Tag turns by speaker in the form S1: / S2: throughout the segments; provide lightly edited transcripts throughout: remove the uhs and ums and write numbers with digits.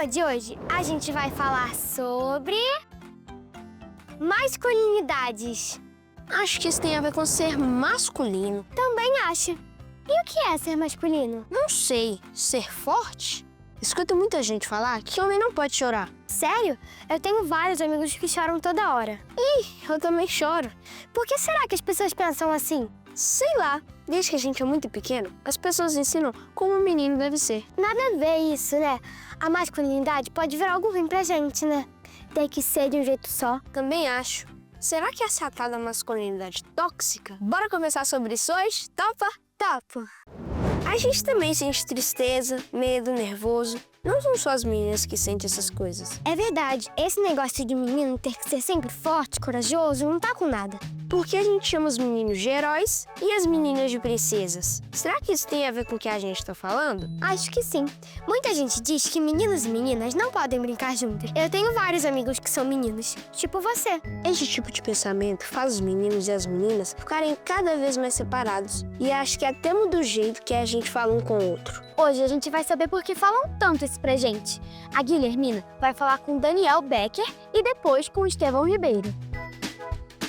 S1: aula de hoje, a gente vai falar sobre masculinidades.
S2: Acho que isso tem a ver com ser masculino.
S1: Também acho. E o que é ser masculino?
S2: Não sei, ser forte? Escuto muita gente falar que homem não pode chorar.
S1: Sério? Eu tenho vários amigos que choram toda hora.
S2: Eu também choro.
S1: Por que será que as pessoas pensam assim?
S2: Sei lá, desde que a gente é muito pequeno, as pessoas ensinam como um menino deve ser.
S1: Nada a ver isso, né? A masculinidade pode virar algo ruim pra gente, né? Tem que ser de um jeito só.
S2: Também acho. Será que essa é a tal da masculinidade tóxica? Bora conversar sobre isso hoje? Topa?
S1: Topo.
S2: A gente também sente tristeza, medo, nervoso. Não são só as meninas que sentem essas coisas.
S1: É verdade, esse negócio de menino ter que ser sempre forte, corajoso, não tá com nada.
S2: Por que a gente chama os meninos de heróis e as meninas de princesas? Será que isso tem a ver com o que a gente tá falando?
S1: Acho que sim. Muita gente diz que meninos e meninas não podem brincar juntos. Eu tenho vários amigos que são meninos, tipo você.
S2: Esse tipo de pensamento faz os meninos e as meninas ficarem cada vez mais separados. E acho que até muda o jeito que a gente fala um com o outro.
S1: Hoje a gente vai saber por que falam tanto isso pra gente. A Guilhermina vai falar com Daniel Becker e depois com Estevão Ribeiro.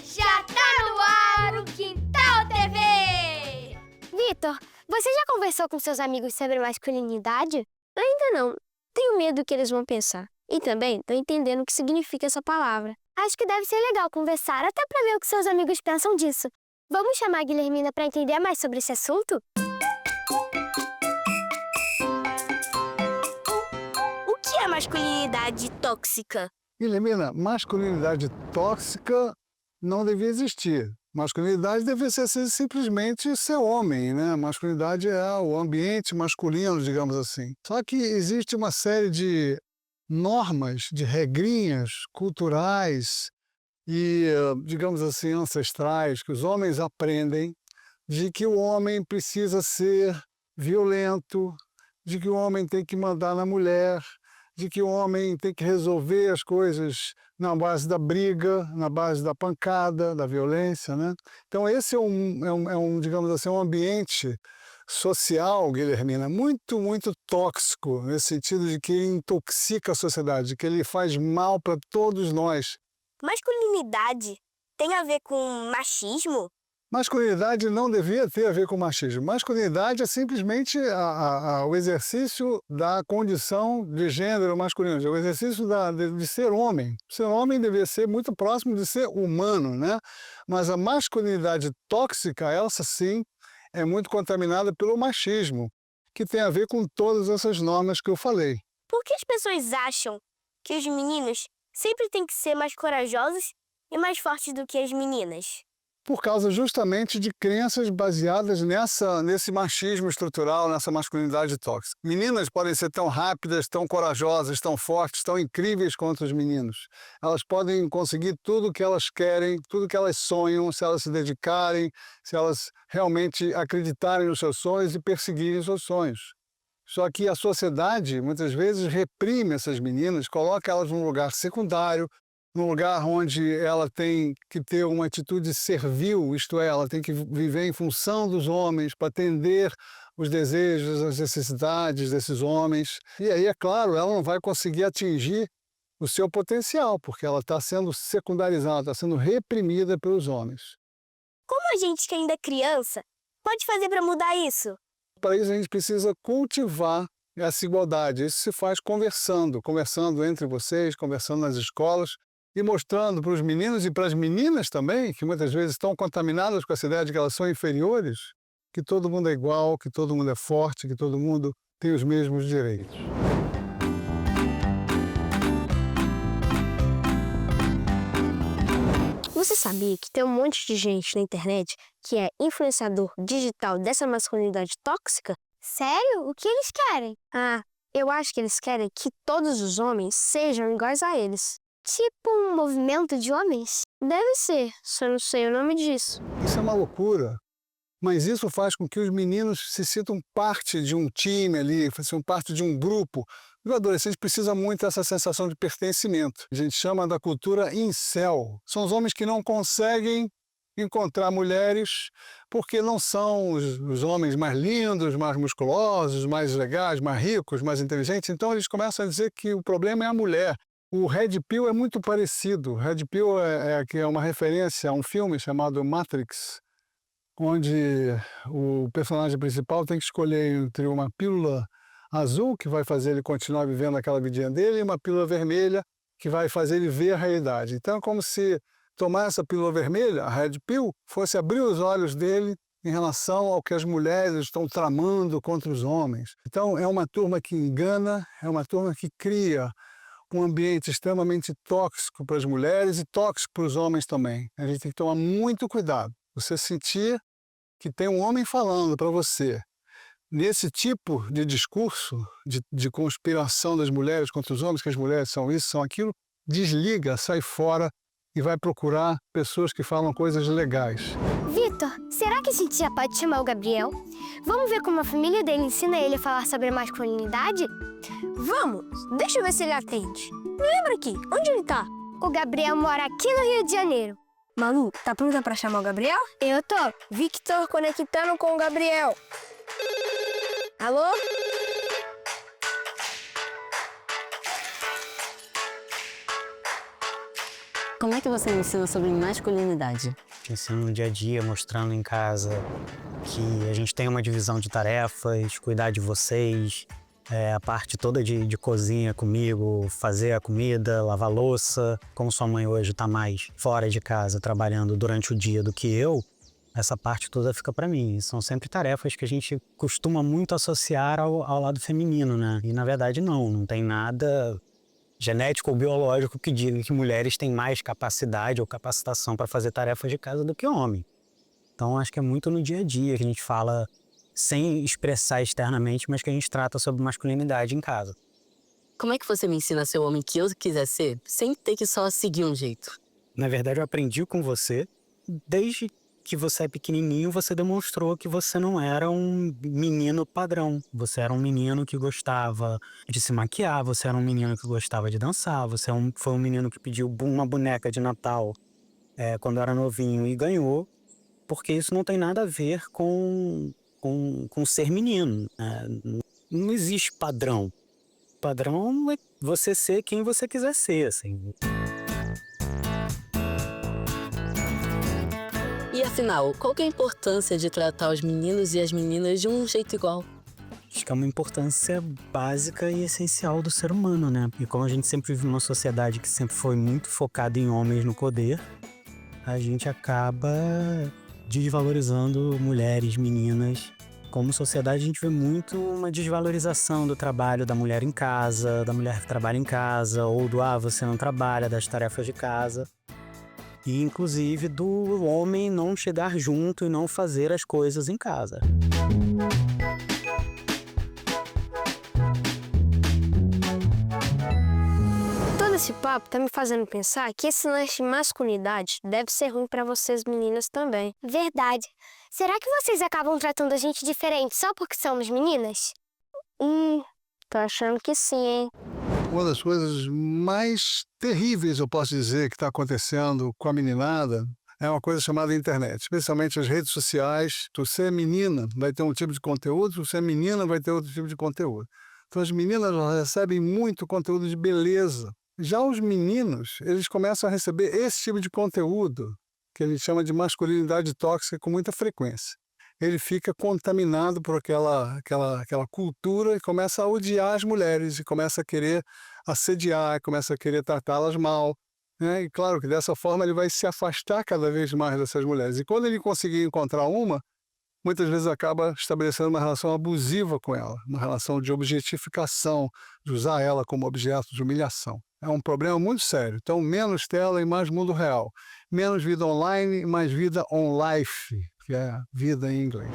S1: Já tá no ar o Quintal TV! Vitor, você já conversou com seus amigos sobre masculinidade?
S2: Ainda não. Tenho medo do que eles vão pensar. E também tô entendendo o que significa essa palavra.
S1: Acho que deve ser legal conversar, até pra ver o que seus amigos pensam disso. Vamos chamar a Guilhermina pra entender mais sobre esse assunto?
S2: O que é masculinidade tóxica?
S3: Guilhermina, masculinidade tóxica não devia existir. Masculinidade devia ser simplesmente ser homem, né? Masculinidade é o ambiente masculino, digamos assim. Só que existe uma série de normas, de regrinhas culturais e, digamos assim, ancestrais, que os homens aprendem de que o homem precisa ser violento, de que o homem tem que mandar na mulher, de que o homem tem que resolver as coisas na base da briga, na base da pancada, da violência, né? Então esse é um, digamos assim, um ambiente social, Guilhermina, muito, muito tóxico, nesse sentido de que ele intoxica a sociedade, de que ele faz mal para todos nós.
S2: Masculinidade tem a ver com machismo?
S3: Masculinidade não devia ter a ver com machismo. Masculinidade é simplesmente o exercício da condição de gênero masculino, o exercício de ser homem. Ser homem devia ser muito próximo de ser humano, né? Mas a masculinidade tóxica, essa sim, é muito contaminada pelo machismo, que tem a ver com todas essas normas que eu falei.
S2: Por que as pessoas acham que os meninos sempre têm que ser mais corajosos e mais fortes do que as meninas?
S3: Por causa justamente de crenças baseadas nesse machismo estrutural, nessa masculinidade tóxica. Meninas podem ser tão rápidas, tão corajosas, tão fortes, tão incríveis quanto os meninos. Elas podem conseguir tudo o que elas querem, tudo o que elas sonham, se elas se dedicarem, se elas realmente acreditarem nos seus sonhos e perseguirem os seus sonhos. Só que a sociedade, muitas vezes, reprime essas meninas, coloca elas num lugar secundário, num lugar onde ela tem que ter uma atitude servil, isto é, ela tem que viver em função dos homens, para atender os desejos, as necessidades desses homens. E aí, é claro, ela não vai conseguir atingir o seu potencial, porque ela está sendo secundarizada, está sendo reprimida pelos homens.
S2: Como a gente que ainda é criança pode fazer para mudar isso?
S3: Para isso a gente precisa cultivar essa igualdade. Isso se faz conversando entre vocês, conversando nas escolas, e mostrando para os meninos e para as meninas também, que muitas vezes estão contaminadas com essa ideia de que elas são inferiores, que todo mundo é igual, que todo mundo é forte, que todo mundo tem os mesmos direitos.
S2: Você sabia que tem um monte de gente na internet que é influenciador digital dessa masculinidade tóxica?
S1: Sério? O que eles querem?
S2: Eu acho que eles querem que todos os homens sejam iguais a eles.
S1: Tipo um movimento de homens?
S2: Deve ser, só não sei o nome disso.
S3: Isso é uma loucura, mas isso faz com que os meninos se sintam parte de um time ali, sejam parte de um grupo. E o adolescente precisa muito dessa sensação de pertencimento. A gente chama da cultura incel. São os homens que não conseguem encontrar mulheres porque não são os homens mais lindos, mais musculosos, mais legais, mais ricos, mais inteligentes. Então eles começam a dizer que o problema é a mulher. O Red Pill é muito parecido. Red Pill é uma referência a um filme chamado Matrix, onde o personagem principal tem que escolher entre uma pílula azul, que vai fazer ele continuar vivendo aquela vidinha dele, e uma pílula vermelha, que vai fazer ele ver a realidade. Então é como se tomar essa pílula vermelha, a Red Pill, fosse abrir os olhos dele em relação ao que as mulheres estão tramando contra os homens. Então é uma turma que engana, é uma turma que cria um ambiente extremamente tóxico para as mulheres e tóxico para os homens também. A gente tem que tomar muito cuidado. Você sentir que tem um homem falando para você nesse tipo de discurso de conspiração das mulheres contra os homens, que as mulheres são isso, são aquilo, desliga, sai fora e vai procurar pessoas que falam coisas legais.
S1: Vitor, será que a gente já pode chamar o Gabriel? Vamos ver como a família dele ensina ele a falar sobre a masculinidade?
S2: Vamos! Deixa eu ver se ele atende. Me lembra aqui, onde ele tá?
S1: O Gabriel mora aqui no Rio de Janeiro.
S2: Manu, tá pronta pra chamar o Gabriel?
S1: Eu tô.
S2: Victor conectando com o Gabriel. Alô?
S4: Como é que você me ensina sobre masculinidade?
S5: Te ensino no dia a dia, mostrando em casa que a gente tem uma divisão de tarefas, cuidar de vocês, a parte toda de cozinha comigo, fazer a comida, lavar louça. Como sua mãe hoje está mais fora de casa, trabalhando durante o dia do que eu, essa parte toda fica para mim. São sempre tarefas que a gente costuma muito associar ao lado feminino, né? E na verdade não tem nada genético ou biológico que diga que mulheres têm mais capacidade ou capacitação para fazer tarefas de casa do que homem. Então acho que é muito no dia a dia que a gente fala sem expressar externamente, mas que a gente trata sobre masculinidade em casa.
S4: Como é que você me ensina a ser o homem que eu quiser ser, sem ter que só seguir um jeito?
S5: Na verdade, eu aprendi com você. Desde que você é pequenininho, você demonstrou que você não era um menino padrão. Você era um menino que gostava de se maquiar, você era um menino que gostava de dançar, você foi um menino que pediu uma boneca de Natal quando era novinho e ganhou, porque isso não tem nada a ver com ser menino, né? Não existe padrão. Padrão é você ser quem você quiser ser, assim.
S4: E afinal, qual que é a importância de tratar os meninos e as meninas de um jeito igual?
S5: Acho que é uma importância básica e essencial do ser humano, né? E como a gente sempre vive numa sociedade que sempre foi muito focada em homens no poder, a gente acaba desvalorizando mulheres, meninas. Como sociedade, a gente vê muito uma desvalorização do trabalho da mulher em casa, da mulher que trabalha em casa, ou do você não trabalha, das tarefas de casa. E, inclusive, do homem não chegar junto e não fazer as coisas em casa.
S2: Todo esse papo tá me fazendo pensar que esse lance de masculinidade deve ser ruim pra vocês meninas também.
S1: Verdade. Será que vocês acabam tratando a gente diferente só porque somos meninas?
S2: Tô achando que sim, hein?
S3: Uma das coisas mais terríveis, eu posso dizer, que está acontecendo com a meninada é uma coisa chamada internet, especialmente as redes sociais. Se você é menina, vai ter um tipo de conteúdo, se você é menina, vai ter outro tipo de conteúdo. Então as meninas elas recebem muito conteúdo de beleza. Já os meninos, eles começam a receber esse tipo de conteúdo, que a gente chama de masculinidade tóxica, com muita frequência. Ele fica contaminado por aquela cultura e começa a odiar as mulheres, e começa a querer assediar, começa a querer tratá-las mal, né? E claro que dessa forma ele vai se afastar cada vez mais dessas mulheres. E quando ele conseguir encontrar uma, muitas vezes acaba estabelecendo uma relação abusiva com ela, uma relação de objetificação, de usar ela como objeto de humilhação. É um problema muito sério. Então, menos tela e mais mundo real. Menos vida online e mais vida on life, que é vida em inglês.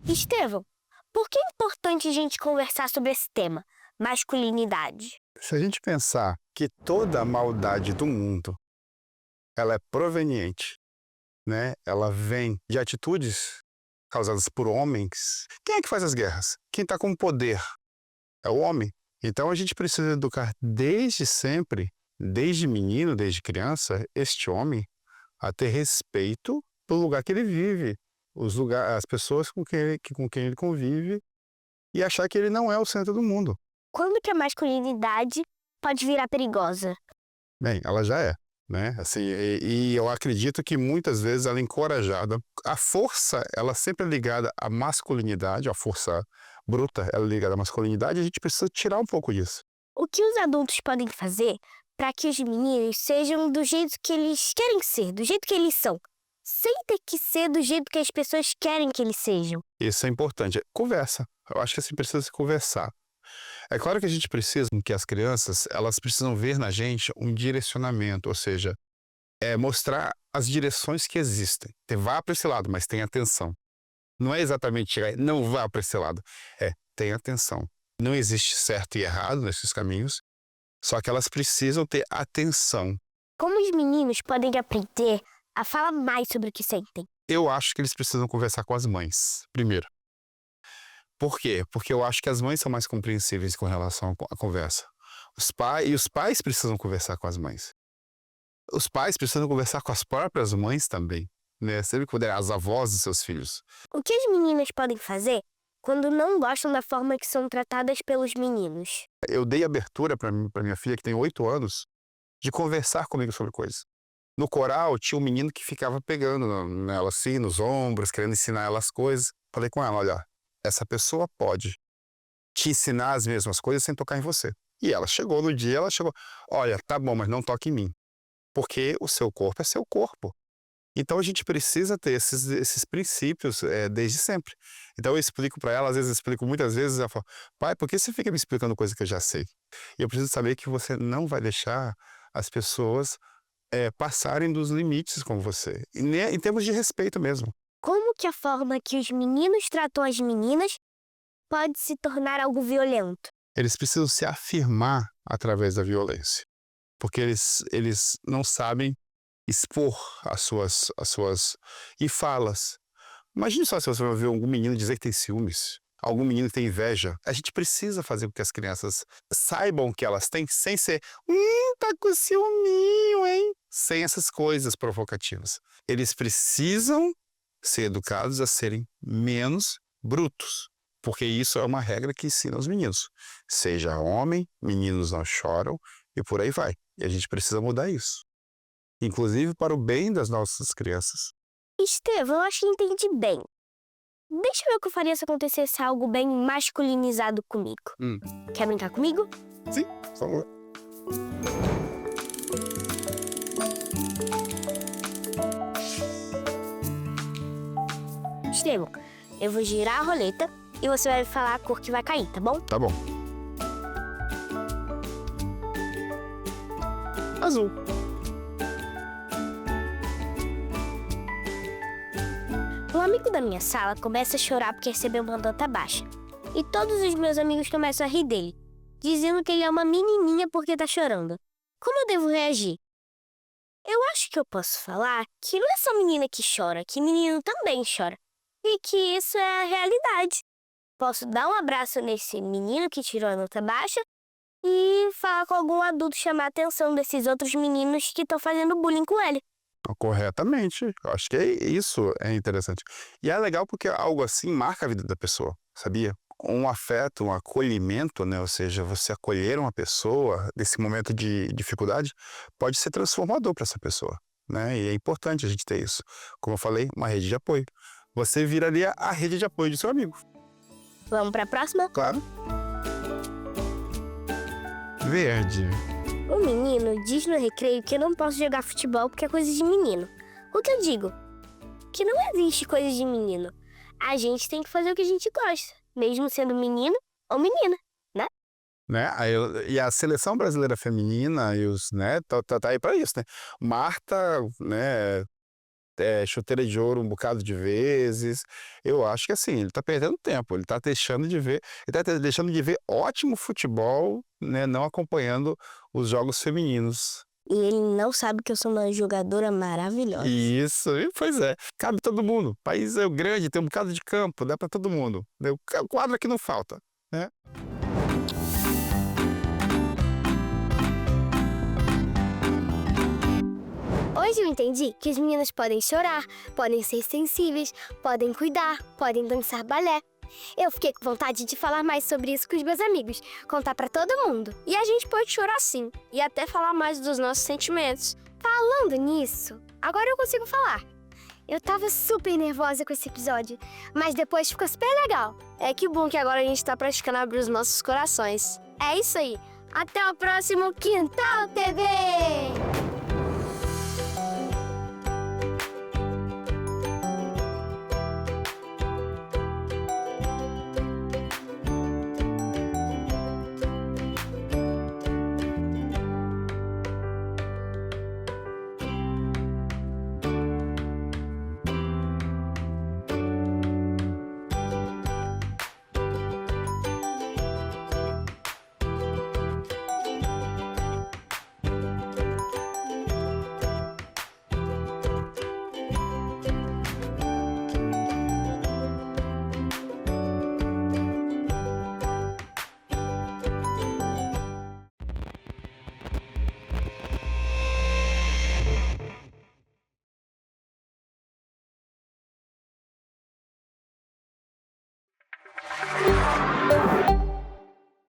S1: Estevão, por que é importante a gente conversar sobre esse tema, masculinidade?
S6: Se a gente pensar que toda a maldade do mundo ela é proveniente, né? Ela vem de atitudes causadas por homens. Quem é que faz as guerras? Quem está com poder é o homem. Então a gente precisa educar desde sempre, desde menino, desde criança, este homem a ter respeito pelo lugar que ele vive, as pessoas com quem ele convive, e achar que ele não é o centro do mundo.
S2: Quando que a masculinidade pode virar perigosa?
S6: Bem, ela já é, né? Assim, e eu acredito que muitas vezes ela é encorajada. A força, ela sempre é ligada à masculinidade, a força bruta, ela é ligada à masculinidade, e a gente precisa tirar um pouco disso.
S2: O que os adultos podem fazer para que os meninos sejam do jeito que eles querem ser, do jeito que eles são, sem ter que ser do jeito que as pessoas querem que eles sejam?
S6: Isso é importante. Conversa. Eu acho que assim precisa se conversar. É claro que a gente precisa que as crianças, elas precisam ver na gente um direcionamento, ou seja, mostrar as direções que existem. Vá para esse lado, mas tenha atenção. Não é exatamente chegar, não vá para esse lado. Tenha atenção. Não existe certo e errado nesses caminhos, só que elas precisam ter atenção.
S2: Como os meninos podem aprender a falar mais sobre o que sentem?
S6: Eu acho que eles precisam conversar com as mães, primeiro. Por quê? Porque eu acho que as mães são mais compreensíveis com relação à conversa. Os pais precisam conversar com as mães. Os pais precisam conversar com as próprias mães também, né? Sempre que puder, as avós dos seus filhos.
S2: O que as meninas podem fazer quando não gostam da forma que são tratadas pelos meninos?
S6: Eu dei abertura para minha filha, que tem 8 anos, de conversar comigo sobre coisas. No coral, tinha um menino que ficava pegando nela assim, nos ombros, querendo ensinar ela as coisas. Falei com ela, olha, essa pessoa pode te ensinar as mesmas coisas sem tocar em você. E ela chegou no dia, olha, tá bom, mas não toque em mim. Porque o seu corpo é seu corpo. Então a gente precisa ter esses princípios desde sempre. Então eu explico para ela, às vezes eu explico muitas vezes, ela fala, pai, por que você fica me explicando coisa que eu já sei? E eu preciso saber que você não vai deixar as pessoas passarem dos limites com você. Em termos de respeito mesmo.
S2: Como que a forma que os meninos tratam as meninas pode se tornar algo violento?
S6: Eles precisam se afirmar através da violência. Porque eles não sabem expor as suas e falas. Imagine só se você vai ver algum menino dizer que tem ciúmes, algum menino que tem inveja. A gente precisa fazer com que as crianças saibam que elas têm, sem ser, tá com ciúminho, hein? Sem essas coisas provocativas. Eles precisam ser educados a serem menos brutos, porque isso é uma regra que ensina aos meninos. Seja homem, meninos não choram e por aí vai. E a gente precisa mudar isso. Inclusive para o bem das nossas crianças.
S2: Estevão, eu acho que entendi bem. Deixa eu ver o que eu faria se acontecesse algo bem masculinizado comigo. Quer brincar comigo?
S6: Sim, por favor.
S2: Estevão, eu vou girar a roleta e você vai falar a cor que vai cair, tá bom?
S6: Tá bom. Azul.
S2: Um amigo da minha sala começa a chorar porque recebeu uma nota baixa. E todos os meus amigos começam a rir dele, dizendo que ele é uma menininha porque tá chorando. Como eu devo reagir? Eu acho que eu posso falar que não é só menina que chora, que menino também chora. E que isso é a realidade. Posso dar um abraço nesse menino que tirou a nota baixa e falar com algum adulto, chamar a atenção desses outros meninos que estão fazendo bullying com ele.
S6: Corretamente. Eu acho que isso é interessante. E é legal porque algo assim marca a vida da pessoa, sabia? Um afeto, um acolhimento, né? Ou seja, você acolher uma pessoa nesse momento de dificuldade pode ser transformador para essa pessoa, né? E é importante a gente ter isso. Como eu falei, uma rede de apoio. Você viraria a rede de apoio do seu amigo.
S2: Vamos para a próxima?
S6: Claro. Verde.
S2: O menino diz no recreio que eu não posso jogar futebol porque é coisa de menino. O que eu digo? Que não existe coisa de menino. A gente tem que fazer o que a gente gosta, mesmo sendo menino ou menina, né?
S6: E a seleção brasileira feminina e os, né, tá aí para isso, né? Marta, né, chuteira de ouro um bocado de vezes. Eu acho que assim, ele tá perdendo tempo, ele tá deixando de ver ótimo futebol, né, não acompanhando os jogos femininos.
S2: E ele não sabe que eu sou uma jogadora maravilhosa.
S6: Isso, pois é. Cabe todo mundo. O país é grande, tem um bocado de campo, dá para todo mundo. O quadro aqui não falta, né?
S2: Mas eu entendi que as meninas podem chorar, podem ser sensíveis, podem cuidar, podem dançar balé. Eu fiquei com vontade de falar mais sobre isso com os meus amigos, contar pra todo mundo.
S7: E a gente pode chorar sim, e até falar mais dos nossos sentimentos.
S2: Falando nisso, agora eu consigo falar. Eu tava super nervosa com esse episódio, mas depois ficou super legal.
S7: É que bom que agora a gente tá praticando abrir os nossos corações. É isso aí. Até o próximo Quintal TV!